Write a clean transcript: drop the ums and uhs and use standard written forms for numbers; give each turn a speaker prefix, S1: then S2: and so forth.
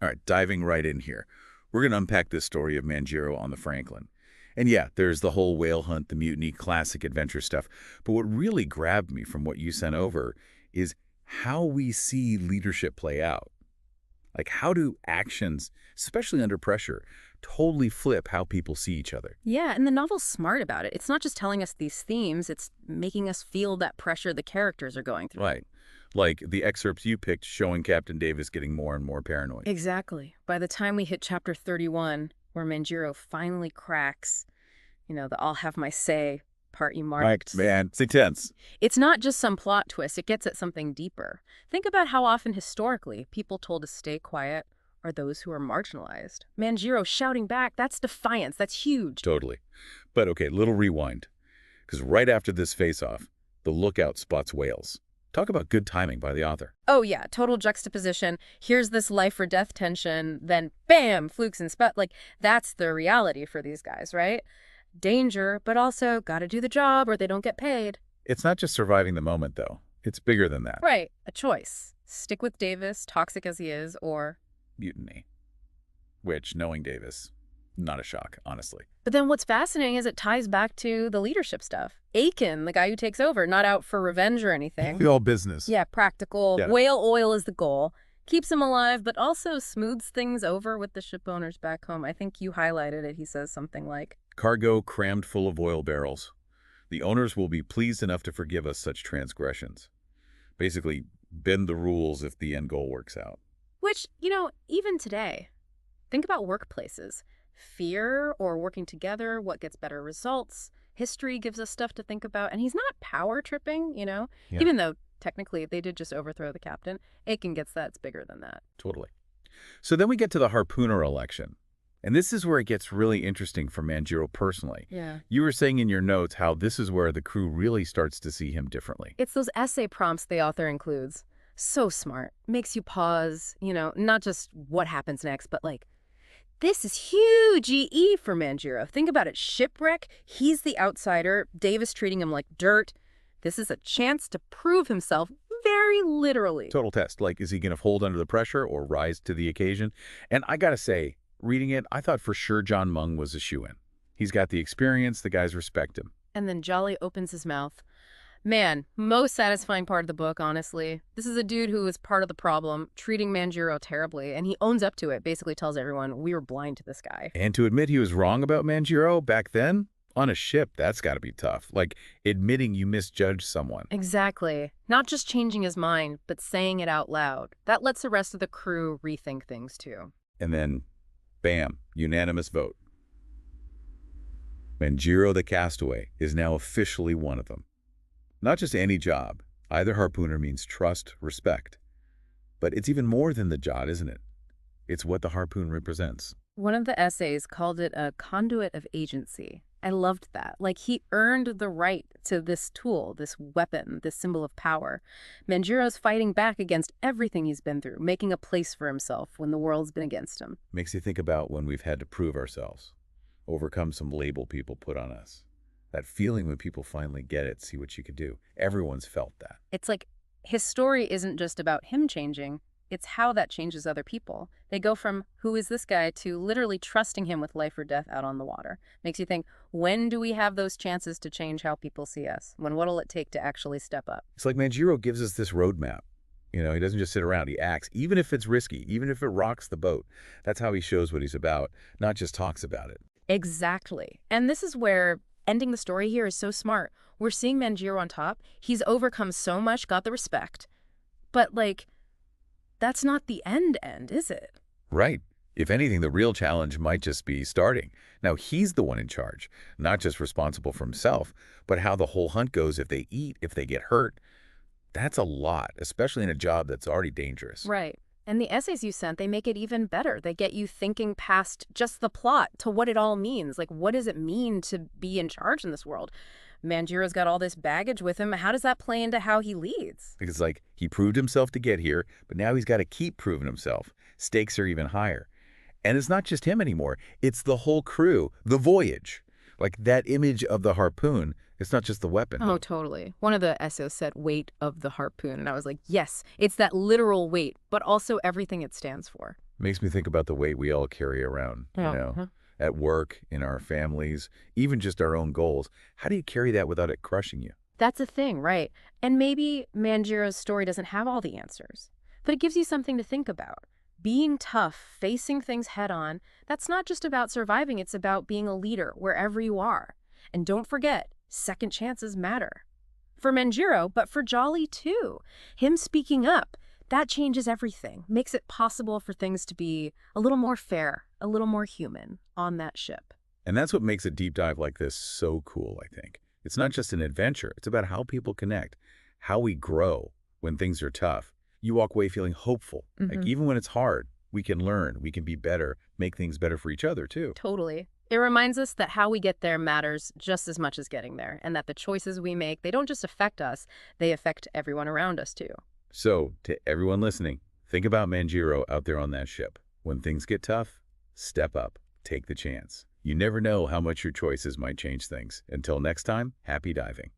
S1: All right, diving right in here. We're going to unpack this story of Manjiro on the Franklin. And yeah, there's the whole whale hunt, the mutiny, classic adventure stuff. But what really grabbed me from what you sent over is how we see leadership play out. Like, how do actions, especially under pressure, totally flip how people see each other?
S2: Yeah, and the novel's smart about it. It's not just telling us these themes, it's making us feel that pressure the characters are going through.
S1: Right. Like the excerpts you picked showing Captain Davis getting more and more paranoid.
S2: Exactly. By the time we hit chapter 31, where Manjiro finally cracks, the I'll have my say part you
S1: Right,
S2: marked.
S1: man. It's intense.
S2: It's not just some plot twist, it gets at something deeper. Think about how often historically people told to stay quiet are those who are marginalized. Manjiro shouting back, that's defiance, that's huge.
S1: Totally. But okay, little rewind. Because right after this face-off, the lookout spots whales. Talk about good timing by the author.
S2: Oh yeah, total juxtaposition. Here's this life or death tension, then bam, flukes and spot. Like, that's the reality for these guys, right? Danger, but also gotta do the job or they don't get paid.
S1: It's not just surviving the moment, though. It's bigger than that.
S2: Right, a choice. Stick with Davis, toxic as he is, or...
S1: Mutiny. Which, knowing Davis, not a shock, honestly.
S2: But then what's fascinating is it ties back to the leadership stuff. Aiken, the guy who takes over, not out for revenge or anything.
S1: All business.
S2: Yeah, practical.
S1: Yeah.
S2: Whale oil is the goal. Keeps him alive, but also smooths things over with the ship owners back home. I think you highlighted it. He says something like,
S1: Cargo crammed full of oil barrels. The owners will be pleased enough to forgive us such transgressions. Basically, bend the rules if the end goal works out.
S2: which, even today, think about workplaces. Fear or working together, what gets better results. History gives us stuff to think about. And he's not power tripping,
S1: Yeah.
S2: even though technically they did just overthrow the captain. Aiken gets that. It's bigger than that.
S1: Totally. So then we get to the Harpooner election. And this is where it gets really interesting for Manjiro personally.
S2: Yeah.
S1: You were saying in your notes how this is where the crew really starts to see him differently.
S2: It's those essay prompts the author includes. So smart. Makes you pause, not just what happens next, but like, this is huge EE for Manjiro. Think about it. Shipwreck, he's the outsider. Davis treating him like dirt. This is a chance to prove himself very literally.
S1: Total test. Like, is he going to hold under the pressure or rise to the occasion? And I got to say, reading it, I thought for sure John Mung was a shoo-in. He's got the experience. The guys respect him.
S2: And then Jolly opens his mouth. Man, most satisfying part of the book, honestly. This is a dude who is part of the problem, treating Manjiro terribly, and he owns up to it, basically tells everyone, we were blind to this guy.
S1: And to admit he was wrong about Manjiro back then, on a ship, that's got to be tough. Like, admitting you misjudged someone.
S2: Exactly. Not just changing his mind, but saying it out loud. That lets the rest of the crew rethink things, too.
S1: And then, bam, unanimous vote. Manjiro the castaway is now officially one of them. Not just any job. Either harpooner means trust, respect. But it's even more than the job, isn't it? It's what the harpoon represents.
S2: One of the essays called it a conduit of agency. I loved that. Like, he earned the right to this tool, this weapon, this symbol of power. Manjiro's fighting back against everything he's been through, making a place for himself when the world's been against him.
S1: Makes you think about when we've had to prove ourselves, overcome some label people put on us. That feeling when people finally get it, see what you could do. Everyone's felt that.
S2: It's like his story isn't just about him changing. It's how that changes other people. They go from, who is this guy, to literally trusting him with life or death out on the water. Makes you think, when do we have those chances to change how people see us? What'll it take to actually step up?
S1: It's like Manjiro gives us this roadmap. He doesn't just sit around. He acts, even if it's risky, even if it rocks the boat. That's how he shows what he's about, not just talks about it.
S2: Exactly. And this is where ending the story here is so smart. We're seeing Manjiro on top. He's overcome so much, got the respect. But, that's not the end, is it?
S1: Right. If anything, the real challenge might just be starting. Now, he's the one in charge, not just responsible for himself, but how the whole hunt goes if they eat, if they get hurt. That's a lot, especially in a job that's already dangerous.
S2: Right. And the essays you sent, they make it even better. They get you thinking past just the plot to what it all means. Like, what does it mean to be in charge in this world? Manjiro's got all this baggage with him. How does that play into how he leads?
S1: Because, he proved himself to get here, but now he's got to keep proving himself. Stakes are even higher. And it's not just him anymore. It's the whole crew, the voyage. Like, that image of the harpoon, it's not just the weapon.
S2: Oh, totally. One of the essays said weight of the harpoon, and I was like, yes, it's that literal weight, but also everything it stands for.
S1: Makes me think about the weight we all carry around,
S2: Oh, huh.
S1: at work, in our families, even just our own goals. How do you carry that without it crushing you?
S2: That's a thing, right? And maybe Manjiro's story doesn't have all the answers, but it gives you something to think about. Being tough, facing things head on, that's not just about surviving, it's about being a leader wherever you are. And don't forget, second chances matter. For Manjiro, but for Jolly too. Him speaking up, that changes everything, makes it possible for things to be a little more fair, a little more human on that ship.
S1: And that's what makes a deep dive like this so cool, I think. It's not just an adventure. It's about how people connect, how we grow when things are tough. You walk away feeling hopeful. Like
S2: Hmm.
S1: even when it's hard, we can learn, we can be better, make things better for each other too.
S2: Totally. It reminds us that how we get there matters just as much as getting there, and that the choices we make, they don't just affect us, they affect everyone around us too.
S1: So, to everyone listening, think about Manjiro out there on that ship. When things get tough, step up, take the chance. You never know how much your choices might change things. Until next time, happy diving.